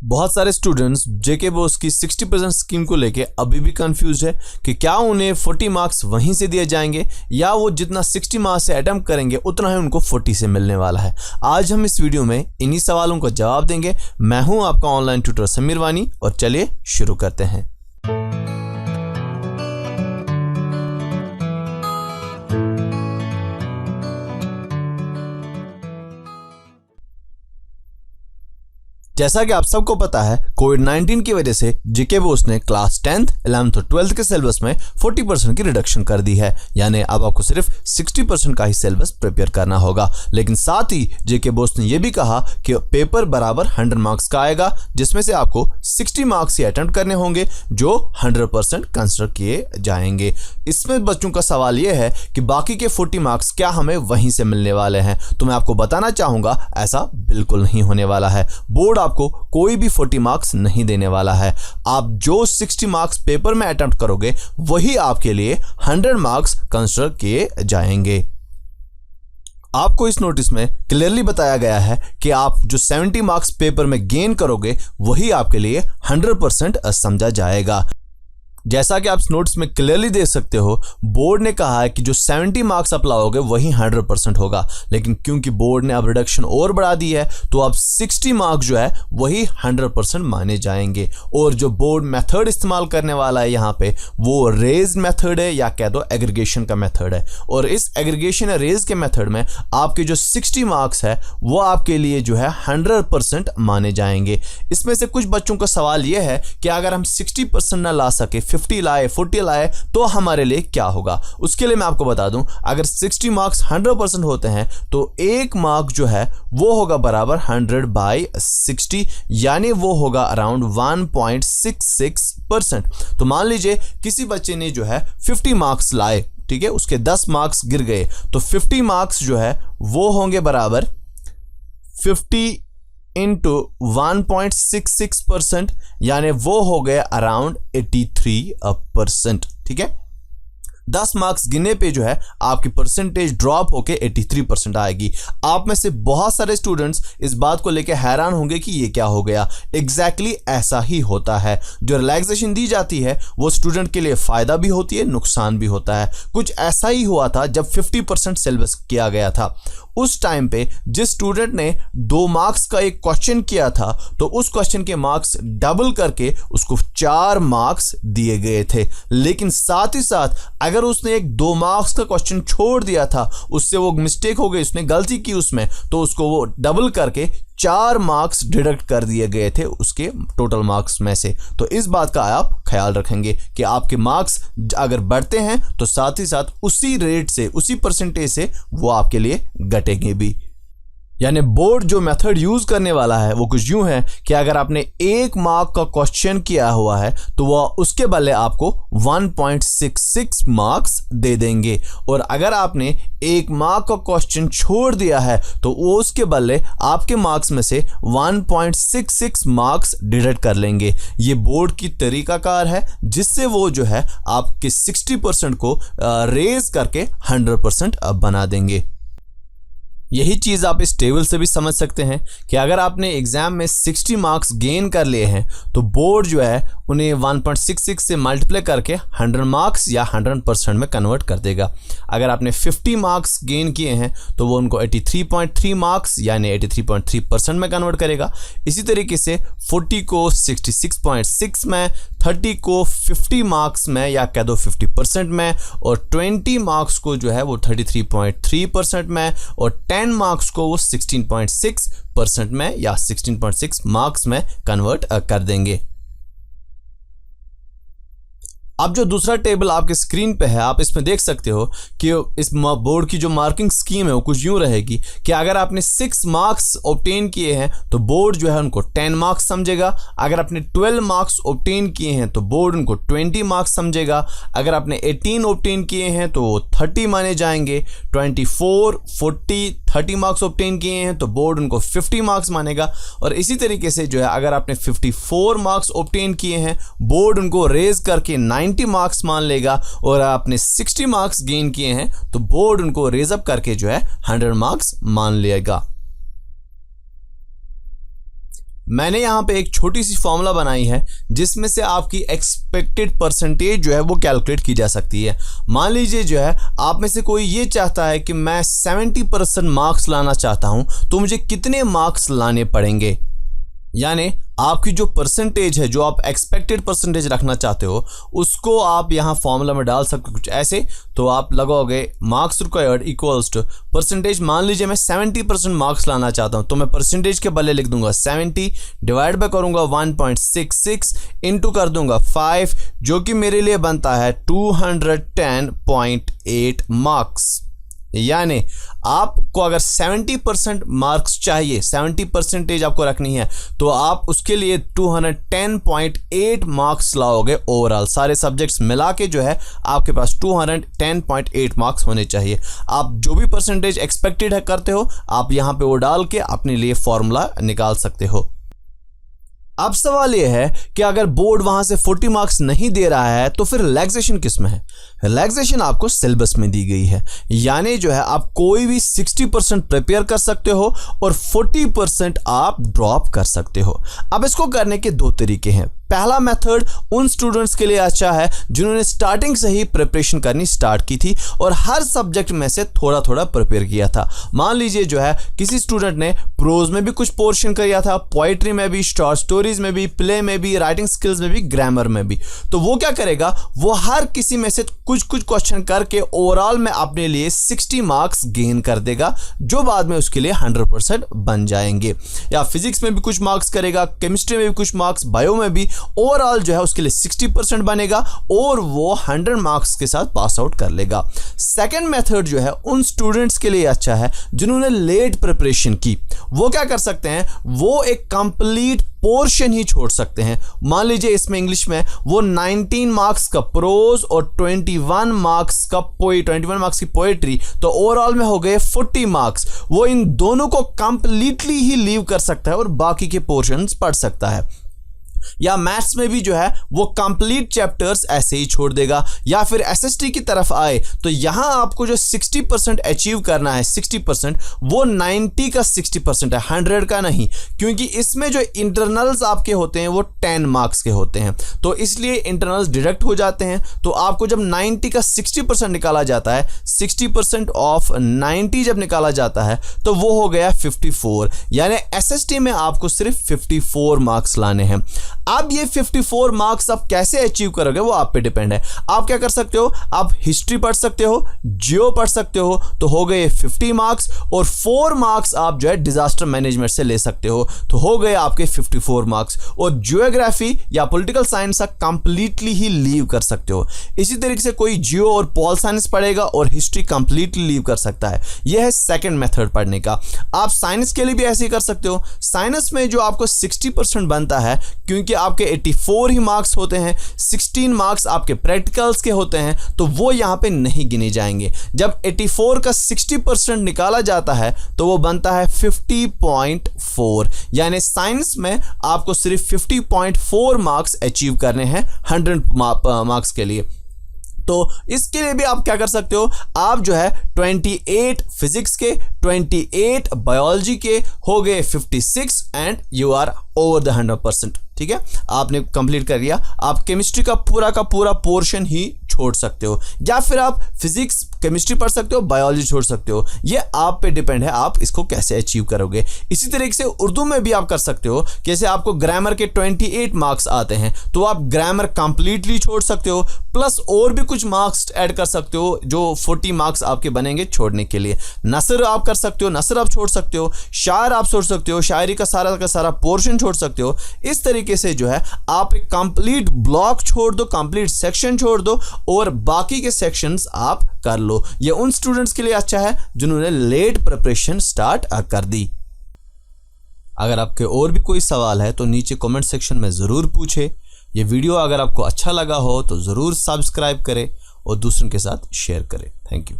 बहुत सारे स्टूडेंट्स जेके बोस की 60% स्कीम को लेके अभी भी कंफ्यूज है कि क्या उन्हें 40 मार्क्स वहीं से दिए जाएंगे या वो जितना 60 मार्क्स से अटेम्प्ट करेंगे उतना ही उनको 40 से मिलने वाला है। आज हम इस वीडियो में इन्हीं सवालों का जवाब देंगे। मैं हूं आपका ऑनलाइन ट्यूटर समीर वानी और चलिए शुरू करते हैं। जैसा कि आप सबको पता है, कोविड-19 की वजह से जेके बोस ने क्लास 10th, 11th और 12th के सिलेबस में 40% की रिडक्शन कर दी है। यानी अब आपको सिर्फ 60% का ही सिलेबस प्रिपेयर करना होगा। लेकिन साथ ही जेके बोस ने यह भी कहा कि पेपर बराबर 100 मार्क्स का आएगा, जिसमें से आपको 60 मार्क्स ही अटेम्प्ट करने होंगे जो 100% कंसिडर किए जाएंगे। इसमें बच्चों का सवाल यह है कि बाकी के 40 मार्क्स क्या हमें वहीं से मिलने वाले हैं? तो मैं आपको बताना चाहूंगा ऐसा बिल्कुल नहीं होने वाला है। बोर्ड आपको कोई भी 40 मार्क्स नहीं देने वाला है। आप जो 60 मार्क्स पेपर में अटेम्प्ट करोगे वही आपके लिए 100 मार्क्स कंसिडर किए जाएंगे। आपको इस नोटिस में क्लियरली बताया गया है कि आप जो 70 मार्क्स पेपर में गेन करोगे वही आपके लिए 100% समझा जाएगा। जैसा कि आप नोट्स में क्लियरली देख सकते हो, बोर्ड ने कहा है कि जो 70 मार्क्स आप लाओगे वही 100% होगा। लेकिन क्योंकि बोर्ड ने अब रिडक्शन और बढ़ा दी है तो अब 60 मार्क्स जो है वही 100% माने जाएंगे। और जो बोर्ड मेथड इस्तेमाल करने वाला है यहाँ पे वो रेज मेथड है या कह दो एग्रीगेशन का मेथड है। और इस एग्रीगेशन या रेज के मेथड में आपके जो 60 मार्क्स है वो आपके लिए जो है 100% माने जाएंगे। इसमें से कुछ बच्चों का सवाल यह है कि अगर हम 60% ना ला सके, 50 लाए, 40 लाए तो हमारे लिए क्या होगा? उसके लिए मैं आपको बता दूं, अगर 60 मार्क्स 100% होते हैं तो एक मार्क जो है वो होगा बराबर 100/60, यानी वो होगा अराउंड 1.66%। तो मान लीजिए किसी बच्चे ने जो है 50 मार्क्स लाए, ठीक है, उसके 10 मार्क्स गिर गए तो 50 मार्क्स जो है वो होंगे बराबर 50 इंटू 1.66%, यानी वो हो गए अराउंड 83%। ठीक है, 10 मार्क्स गिनने पे जो है आपकी परसेंटेज ड्रॉप होके 83% आएगी। आप में से बहुत सारे स्टूडेंट्स इस बात को लेकर हैरान होंगे कि ये क्या हो गया। एग्जैक्टली ऐसा ही होता है। जो रिलैक्सेशन दी जाती है वो स्टूडेंट के लिए फायदा भी होती है, नुकसान भी होता है। कुछ ऐसा ही हुआ था जब 50% सिलेबस किया गया था। उस टाइम पे जिस स्टूडेंट ने 2 मार्क्स का एक क्वेश्चन किया था तो उस क्वेश्चन के मार्क्स डबल करके उसको 4 मार्क्स दिए गए थे। लेकिन साथ ही साथ अगर उसने एक 2 मार्क्स का क्वेश्चन छोड़ दिया था, उससे वो मिस्टेक हो गई, उसने गलती की उसमें, तो उसको वो डबल करके 4 मार्क्स डिडक्ट कर दिए गए थे उसके टोटल मार्क्स में से। तो इस बात का आप ख्याल रखेंगे कि आपके मार्क्स अगर बढ़ते हैं तो साथ ही साथ उसी रेट से, उसी परसेंटेज से वो आपके लिए घटेंगे भी। यानी बोर्ड जो मेथड यूज करने वाला है वो कुछ यूं है कि अगर आपने 1 मार्क का क्वेश्चन किया हुआ है तो वह उसके बदले आपको 1.66 मार्क्स दे देंगे। और अगर आपने 1 मार्क का क्वेश्चन छोड़ दिया है तो वो उसके बदले आपके मार्क्स में से 1.66 मार्क्स डिडक्ट कर लेंगे। ये बोर्ड की तरीकाकार है जिससे वो जो है आपके 60% को रेज करके 100% बना देंगे। यही चीज़ आप इस टेबल से भी समझ सकते हैं कि अगर आपने एग्जाम में 60 मार्क्स गेन कर लिए हैं तो बोर्ड जो है उन्हें 1.66 से मल्टीप्लाई करके 100 मार्क्स या 100% में कन्वर्ट कर देगा। अगर आपने 50 मार्क्स गेन किए हैं तो वो उनको 83.3 मार्क्स यानी 83.3% में कन्वर्ट करेगा। इसी तरीके से 40 को 66.6 में, 30 को 50 मार्क्स में या कह दो 50% में, और 20 मार्क्स को जो है वो 33.3% में, और 10 मार्क्स को वो 16.6% में या 16.6 मार्क्स में कन्वर्ट कर देंगे। अब जो दूसरा टेबल आपके स्क्रीन पे है आप इसमें देख सकते हो कि इस बोर्ड की जो मार्किंग स्कीम है वो कुछ यूं रहेगी कि अगर आपने 6 मार्क्स ऑब्टेन किए हैं तो बोर्ड जो है उनको 10 मार्क्स समझेगा। अगर आपने 12 मार्क्स ऑब्टेन किए हैं तो बोर्ड उनको 20 मार्क्स समझेगा। अगर आपने 18 ऑब्टेन किए हैं तो 30 माने जाएंगे। 24, 40, 30 मार्क्स ऑब्टेन किए हैं तो बोर्ड उनको 50 मार्क्स मानेगा। और इसी तरीके से जो है अगर आपने 54 मार्क्स ऑब्टेन किए हैं बोर्ड उनको रेज करके 90 मार्क्स मान लेगा। और आपने 60 मार्क्स गेन किए हैं तो बोर्ड उनको रेज अप करके जो है 100 मार्क्स मान लेगा। मैंने यहाँ पे एक छोटी सी फॉर्मूला बनाई है जिसमें से आपकी एक्सपेक्टेड परसेंटेज जो है वो कैलकुलेट की जा सकती है। मान लीजिए जो है आप में से कोई ये चाहता है कि मैं 70% मार्क्स लाना चाहता हूँ, तो मुझे कितने मार्क्स लाने पड़ेंगे, यानी आपकी जो परसेंटेज है, जो आप एक्सपेक्टेड परसेंटेज रखना चाहते हो, उसको आप यहाँ फॉर्मूला में डाल सकते हो कुछ ऐसे। तो आप लगाओगे marks required equals to percentage. मान लीजिए मैं 70% मार्क्स लाना चाहता हूँ, तो मैं परसेंटेज के बदले लिख दूंगा 70 डिवाइड बाय करूंगा 1.66 इंटू कर दूंगा 5, जो कि मेरे लिए बनता है 210.8 मार्क्स। यानी आपको अगर 70% मार्क्स चाहिए, 70% आपको रखनी है, तो आप उसके लिए 210.8 मार्क्स लाओगे। ओवरऑल सारे सब्जेक्ट्स मिला के जो है आपके पास 210.8 मार्क्स होने चाहिए। आप जो भी परसेंटेज एक्सपेक्टेड है करते हो, आप यहाँ पे वो डाल के अपने लिए फॉर्मूला निकाल सकते हो। अब सवाल यह है कि अगर बोर्ड वहां से 40 मार्क्स नहीं दे रहा है तो फिर रिलैक्सेशन किस में है? रिलैक्सेशन आपको सिलेबस में दी गई है, यानी जो है आप कोई भी 60% प्रिपेयर कर सकते हो और 40% आप ड्रॉप कर सकते हो। अब इसको करने के दो तरीके हैं। पहला मेथड उन स्टूडेंट्स के लिए अच्छा है जिन्होंने स्टार्टिंग से ही प्रिपरेशन करनी स्टार्ट की थी और हर सब्जेक्ट में से थोड़ा थोड़ा प्रिपेयर किया था। मान लीजिए जो है किसी स्टूडेंट ने प्रोज में भी कुछ पोर्शन किया था, पोइट्री में भी, शॉर्ट स्टोरीज में भी, प्ले में भी, राइटिंग स्किल्स में भी, ग्रामर में भी। तो वो क्या करेगा, वो हर किसी में से कुछ कुछ क्वेश्चन करके ओवरऑल में अपने लिए 60 मार्क्स गेन कर देगा, जो बाद में उसके लिए 100% बन जाएंगे। या फिजिक्स में भी कुछ मार्क्स करेगा, केमिस्ट्री में भी कुछ मार्क्स, बायो में भी, ओवरऑल जो है उसके लिए 60% बनेगा और वो 100 मार्क्स के साथ पास आउट कर लेगा। सेकंड मेथड जो है उन स्टूडेंट्स के लिए अच्छा है जिन्होंने लेट प्रिपरेशन की। वो क्या कर सकते हैं, वो एक कंप्लीट पोर्शन ही छोड़ सकते हैं। मान लीजिए इसमें इंग्लिश में वो 19 मार्क्स का प्रोज और 21 मार्क्स की पोएट्री, तो ओवरऑल में हो गए 40 मार्क्स। वो इन दोनों को कंप्लीटली ही लीव कर सकता है और बाकी के पोर्शंस पढ़ सकता है। या मैथ्स में भी जो है वो कंप्लीट चैप्टर्स ऐसे ही छोड़ देगा। या फिर एसएसटी की तरफ आए तो यहां आपको जो 60% अचीव करना है, 60% वो 90 का 60% है, 100 का नहीं, क्योंकि इसमें जो इंटरनल्स आपके होते हैं वो 10 मार्क्स के होते हैं, तो इसलिए इंटरनल्स डिडक्ट हो जाते हैं। तो आपको जब 90 का 60% निकाला जाता है, 60% ऑफ 90 जब निकाला जाता है तो वो हो गया 54, यानी एसएसटी में आपको सिर्फ 54 मार्क्स लाने हैं। अब ये 54 मार्क्स आप कैसे अचीव करोगे वो आप पे डिपेंड है। आप क्या कर सकते हो, आप हिस्ट्री पढ़ सकते हो, जियो पढ़ सकते हो, तो हो गए 50 मार्क्स, और 4 मार्क्स आप जो है डिजास्टर मैनेजमेंट से ले सकते हो, तो हो गए आपके 54 मार्क्स। और जियोग्राफी या पॉलिटिकल साइंस का कंप्लीटली ही लीव कर सकते हो। इसी तरीके से कोई जियो और पॉल साइंस पढ़ेगा और हिस्ट्री कंप्लीटली लीव कर सकता है। यह है सेकंड मेथड पढ़ने का। आप साइंस के लिए भी ऐसे ही कर सकते हो। साइंस में जो आपको 60% बनता है, क्योंकि आपके 84 ही मार्क्स होते हैं, 16 मार्क्स आपके प्रैक्टिकल्स के होते हैं, तो वो यहाँ पे नहीं गिने जाएंगे। जब 84 का 60% निकाला जाता है तो वो बनता है 50.4, यानी साइंस में आपको सिर्फ 50.4 मार्क्स अचीव करने हैं 100 मार्क्स के लिए। तो इसके लिए भी आप क्या कर सकते हो, आप जो है 28 फिजिक्स के, 28 बायोलॉजी के, हो गए 56 and you are over the 100%। ठीक है, आपने कंप्लीट कर लिया। आप केमिस्ट्री का पूरा पोर्शन ही छोड़ सकते हो, या फिर आप फिजिक्स केमिस्ट्री पढ़ सकते हो, बायोलॉजी छोड़ सकते हो। ये आप पे डिपेंड है आप इसको कैसे अचीव करोगे। इसी तरीके से उर्दू में भी आप कर सकते हो। जैसे आपको ग्रामर के 28 मार्क्स आते हैं तो आप ग्रामर कंप्लीटली छोड़ सकते हो, प्लस और भी कुछ मार्क्स ऐड कर सकते हो जो 40 मार्क्स आपके बनेंगे छोड़ने के लिए। नसर आप कर सकते हो, नसर आप छोड़ सकते हो, शायर आप छोड़ सकते हो, शायरी का सारा पोर्शन छोड़ सकते हो। इस तरीके से जो है आप एक कंप्लीट ब्लॉक छोड़ दो, कंप्लीट सेक्शन छोड़ दो और बाकी के सेक्शंस आप कर लो। ये उन स्टूडेंट्स के लिए अच्छा है जिन्होंने लेट प्रिपरेशन स्टार्ट कर दी। अगर आपके और भी कोई सवाल है तो नीचे कमेंट सेक्शन में ज़रूर पूछे। ये वीडियो अगर आपको अच्छा लगा हो तो ज़रूर सब्सक्राइब करें और दूसरों के साथ शेयर करें। Thank you.